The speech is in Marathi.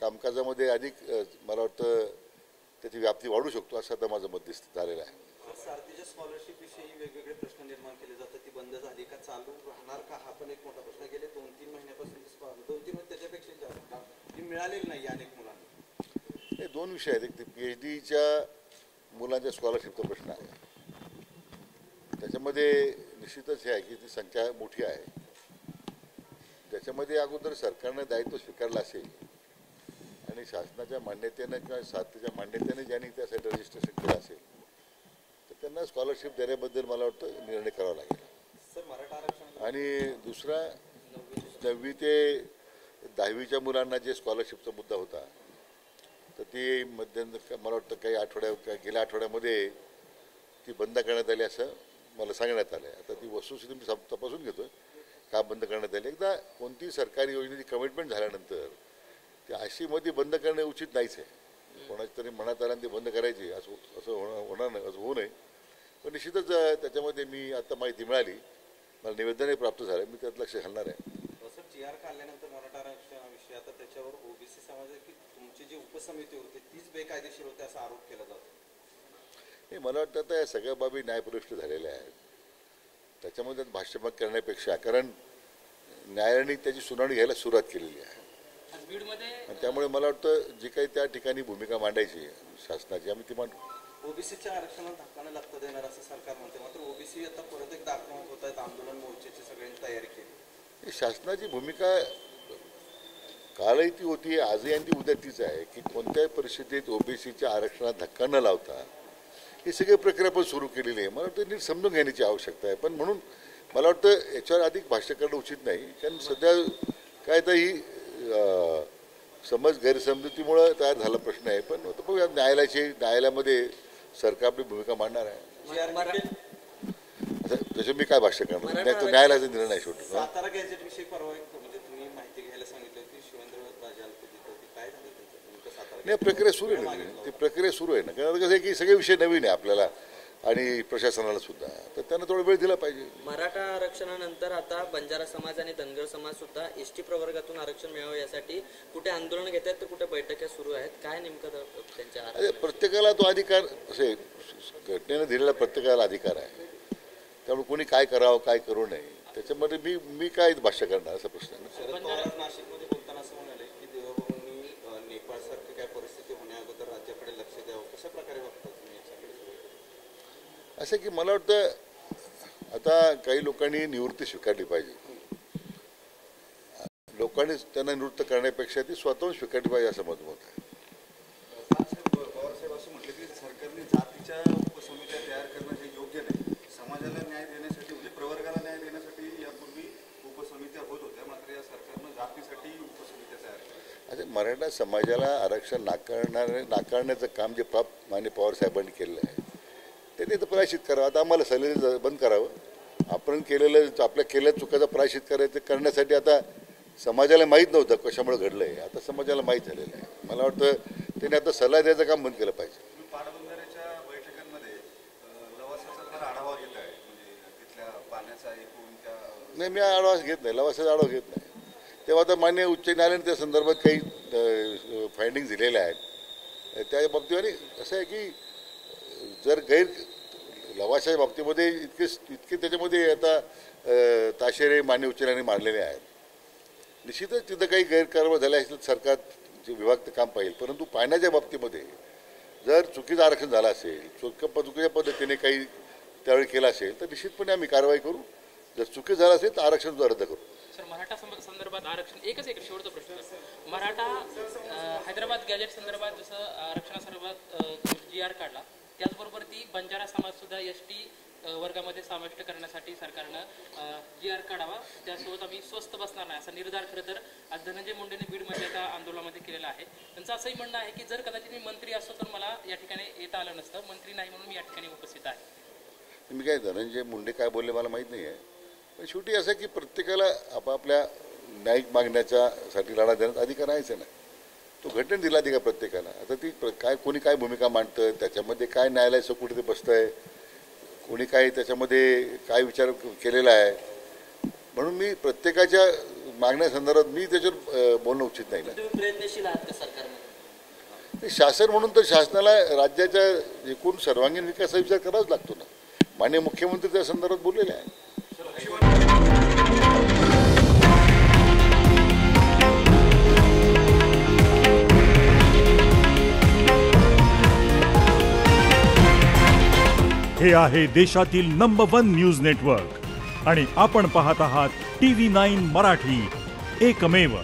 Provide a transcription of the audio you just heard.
कामकाजामध्ये अधिक मला वाटतं त्याची व्याप्ती वाढू शकतो असं आता माझं मत झालेलं आहे. सारथीच्या स्कॉलरशिप विषयी वेगवेगळे प्रश्न निर्माण केले जातात. ती बंद झाली का चालू राहणार का हा पण एक मोठा प्रश्न. गेले 2-3 महिन्यापासून 2-3 त्याच्यापेक्षा जास्त ती मिळालेली नाही अनेक मुलांना. हे दोन विषय आहेत. एक ते PhDच्या मुलांच्या स्कॉलरशिपचा प्रश्न आहे. त्याच्यामध्ये निश्चितच हे आहे की ती संख्या मोठी आहे. त्याच्यामध्ये अगोदर सरकारनं दायित्व स्वीकारलं असेल आणि शासनाच्या मान्यतेनं किंवा सारथीच्या मान्यतेने ज्यांनी त्यासाठी रजिस्ट्रेशन केलं असेल तर त्यांना स्कॉलरशिप देण्याबद्दल मला वाटतं निर्णय करावा लागेल. आणि दुसरा 9वी ते 10वीच्या मुलांना जे स्कॉलरशिपचा मुद्दा होता तर ती मध्यंतर मला वाटतं गेल्या आठवड्यामध्ये ती बंद करण्यात आली असं मला सांगण्यात आलं आहे. आता ती वस्तुस्थिती मी तपासून घेतो का बंद करण्यात आली. एकदा कोणतीही सरकारी योजनेची कमिटमेंट झाल्यानंतर ते 80मध्ये बंद करणे उचित नाहीच आहे. कोणाच्या तरी मनात आलं ते बंद करायची असं होणार नाही, असं होऊ नये. पण निश्चितच त्याच्यामध्ये मी आता माहिती मिळाली, मला निवेदनही प्राप्त झालं, मी त्यात लक्ष घालणार आहे. GR काढल्यानंतर मराठा आरक्षणाविषयी आता त्याच्यावर ओबीसी समाज की तुमची जी उपसमिती होती तीच बेकायदेशीर होती असा आरोप केला जातो. हे मला वाटतं आता या सगळ्या बाबी न्यायप्रविष्ट झालेल्या आहेत. त्याच्यामध्ये भाष्यमत करण्यापेक्षा कारण न्यायालयाने त्याची सुनावणी घ्यायला सुरुवात केलेली आहे आणि त्यामुळे मला वाटतं जी काही त्या ठिकाणी भूमिका मांडायची शासनाची आम्ही ती मांडू. ओबीसीच्या आरक्षणात धक्काने लागतं देणार असं सरकार म्हणते. मात्र ओबीसी आता परत एकदा आक्रमक होत आहेत. आंदोलन मोर्चाची सगळ्यांनी तयारी केली. शासनाची भूमिका कालही ती होती, आजही आणि ती उद्या तीच आहे की कोणत्याही परिस्थितीत ओबीसीच्या आरक्षणात धक्का न लावता ही सगळी प्रक्रिया पण सुरू केलेली आहे. मला वाटतं नीट समजून घेण्याची आवश्यकता आहे. पण म्हणून मला वाटतं याच्यावर अधिक भाष्य करणं उचित नाही. कारण सध्या काय तर ही समज गैरसमजुतीमुळं तयार झाला प्रश्न आहे. पण बघूया न्यायालयामध्ये सरकार आपली भूमिका मांडणार आहे. त्याच्यावर मी काय भाष्य करणार, नाही तो न्यायालयाचा निर्णय शेवटी. सातारा गॅझेट विषयी परवा म्हणजे तुम्ही माहिती घ्यायला सांगितलं होती शिवेंद्र राजांना काय झालं त्यांचं? नाही, प्रक्रिया सुरू आहे ना, ती प्रक्रिया सुरू आहे ना. कारण कसं आहे की सगळे विषय नवीन आहे आपल्याला आणि प्रशासनाला सुद्धा, तर त्यांना थोडा वेळ दिला पाहिजे. मराठा आरक्षणानंतर आता बंजारा समाज आणि धनगर समाज सुद्धा एसटी प्रवर्गातून आरक्षण मिळावं यासाठी कुठे आंदोलन घेत आहेत तर कुठे बैठका सुरू आहेत. काय नेमकं त्यांच्या प्रत्येकाला तो अधिकार असे घटनेने दिलेला प्रत्येकाला अधिकार आहे. त्यामुळे कोणी काय करावं काय करू नये त्याच्यामध्ये मी काय भाष्य करणार असा प्रश्न आहे. शरद पवार नाशिकमध्ये बोलताना असं म्हणाले की देवाभाऊंनी नेपाळसारखी काय परिस्थिती होण्या अगोदर राज्याकडे लक्ष द्यावं. कशा प्रकारे बघता तुम्ही याच्याकडे? असं की मला वाटतं आता काही लोकांनी निवृत्ती स्वीकारली पाहिजे. लोकांनी त्यांना निवृत्त करण्यापेक्षा ती स्वतःहून स्वीकारली पाहिजे असं मत आहे. पवारसाहेब असं म्हटलं की सरकारने जातीच्या उपसमित्या तयार करणं हे योग्य नाही. समाजाला न्याय देण्यासाठी म्हणजे प्रवर्गाला न्याय देण्यासाठी यापूर्वी उपसमित्या होत होत्या, मात्र या सरकारनं जातीसाठी उपसमित्या तयार केल्या. आता मराठा समाजाला आरक्षण नाकारण्याचं काम जे माननीय पवारसाहेबांनी केलेलं आहे त्यांनी तर प्रायश्चित करावं. आता आम्हाला सॅलरी बंद करावं. आपण आपल्या केलेल्या चुकाचं प्रायश्चित करण्यासाठी आता समाजाला माहीत नव्हतं कशामुळे घडलं आहे, आता समाजाला माहीत झालेलं आहे. मला वाटतं त्यांनी आता सल्ला द्यायचं काम बंद केलं पाहिजे. पाटबंधाऱ्याच्या बैठकांमध्ये लवासाचा फार आढावा घेत आहे, म्हणजे तिथल्या पाण्याचा एकूण त्या नाही, मी आढावा घेत नाही, लवासाचा आढावा घेत नाही. तेव्हा आता मान्य उच्च न्यायालयाने त्या संदर्भात काही फायंडिंग्स दिलेल्या आहेत. त्या बाबतीत आणि असं आहे की जर लवाशाच्या बाबतीमध्ये इतके त्याच्यामध्ये आता ताशेरे मान्य उच्च न्यायालयाने मांडलेले आहेत. निश्चितच तिथं काही गैरकारवाई झाल्या असेल सरकार विभाग ते काम पाहिजे. परंतु पाण्याच्या बाबतीमध्ये जर चुकीचं आरक्षण झालं असेल, चुकीच्या पद्धतीने काही त्यावेळी केलं असेल तर निश्चितपणे आम्ही कारवाई करू. जर चुकी झालं असेल तर आरक्षण सुद्धा रद्द करू. सर, मराठा संदर्भात आरक्षण एकच शेवटचा प्रश्न. मराठा हैदराबाद गॅजेट संदर्भात जसं आरक्षणासंदर्भात GR काढला त्याचबरोबर ती बंजारा समाज सुद्धा ST वर्गामध्ये समाविष्ट करण्यासाठी सरकारनं GR काढावा. त्यासोबत आम्ही स्वस्त बसणार नाही असा निर्धार खरं तर आज धनंजय मुंडेने बीडमध्ये एका आंदोलनामध्ये केलेला आहे. त्यांचं असंही म्हणणं आहे की जर कदाचित मी मंत्री असतो तर मला या ठिकाणी येता आलं नसतं. मंत्री नाही म्हणून मी या ठिकाणी उपस्थित आहे. मी काय धनंजय मुंडे काय बोलले मला माहीत नाही आहे. पण शेवटी असं की प्रत्येकाला आपापल्या न्यायिक मागण्याच्यासाठी लढा देण्यात अधिकार आहेच ना. तो घटनेने दिला अधिकार प्रत्येकाला. आता ती कोणी काय भूमिका मांडतं, त्याच्यामध्ये काय न्यायालयाचं कुठे ते बसतं आहे, कोणी काय त्याच्यामध्ये काय विचार केलेला आहे. म्हणून मी प्रत्येकाच्या मागण्यासंदर्भात मी त्याच्यावर बोलणं उचित नाही ना. तुम्ही प्रयत्नशील आहात का सरकारमध्ये? शासन म्हणून तर शासनाला राज्याच्या एकूण सर्वांगीण विकासाचा विचार करावाच लागतो ना. माननीय मुख्यमंत्री त्या संदर्भात बोललेले आहे. हे आहे देशातील नंबर 1 न्यूज नेटवर्क आणि आपण पाहत आहात TV9 मराठी, एकमेव.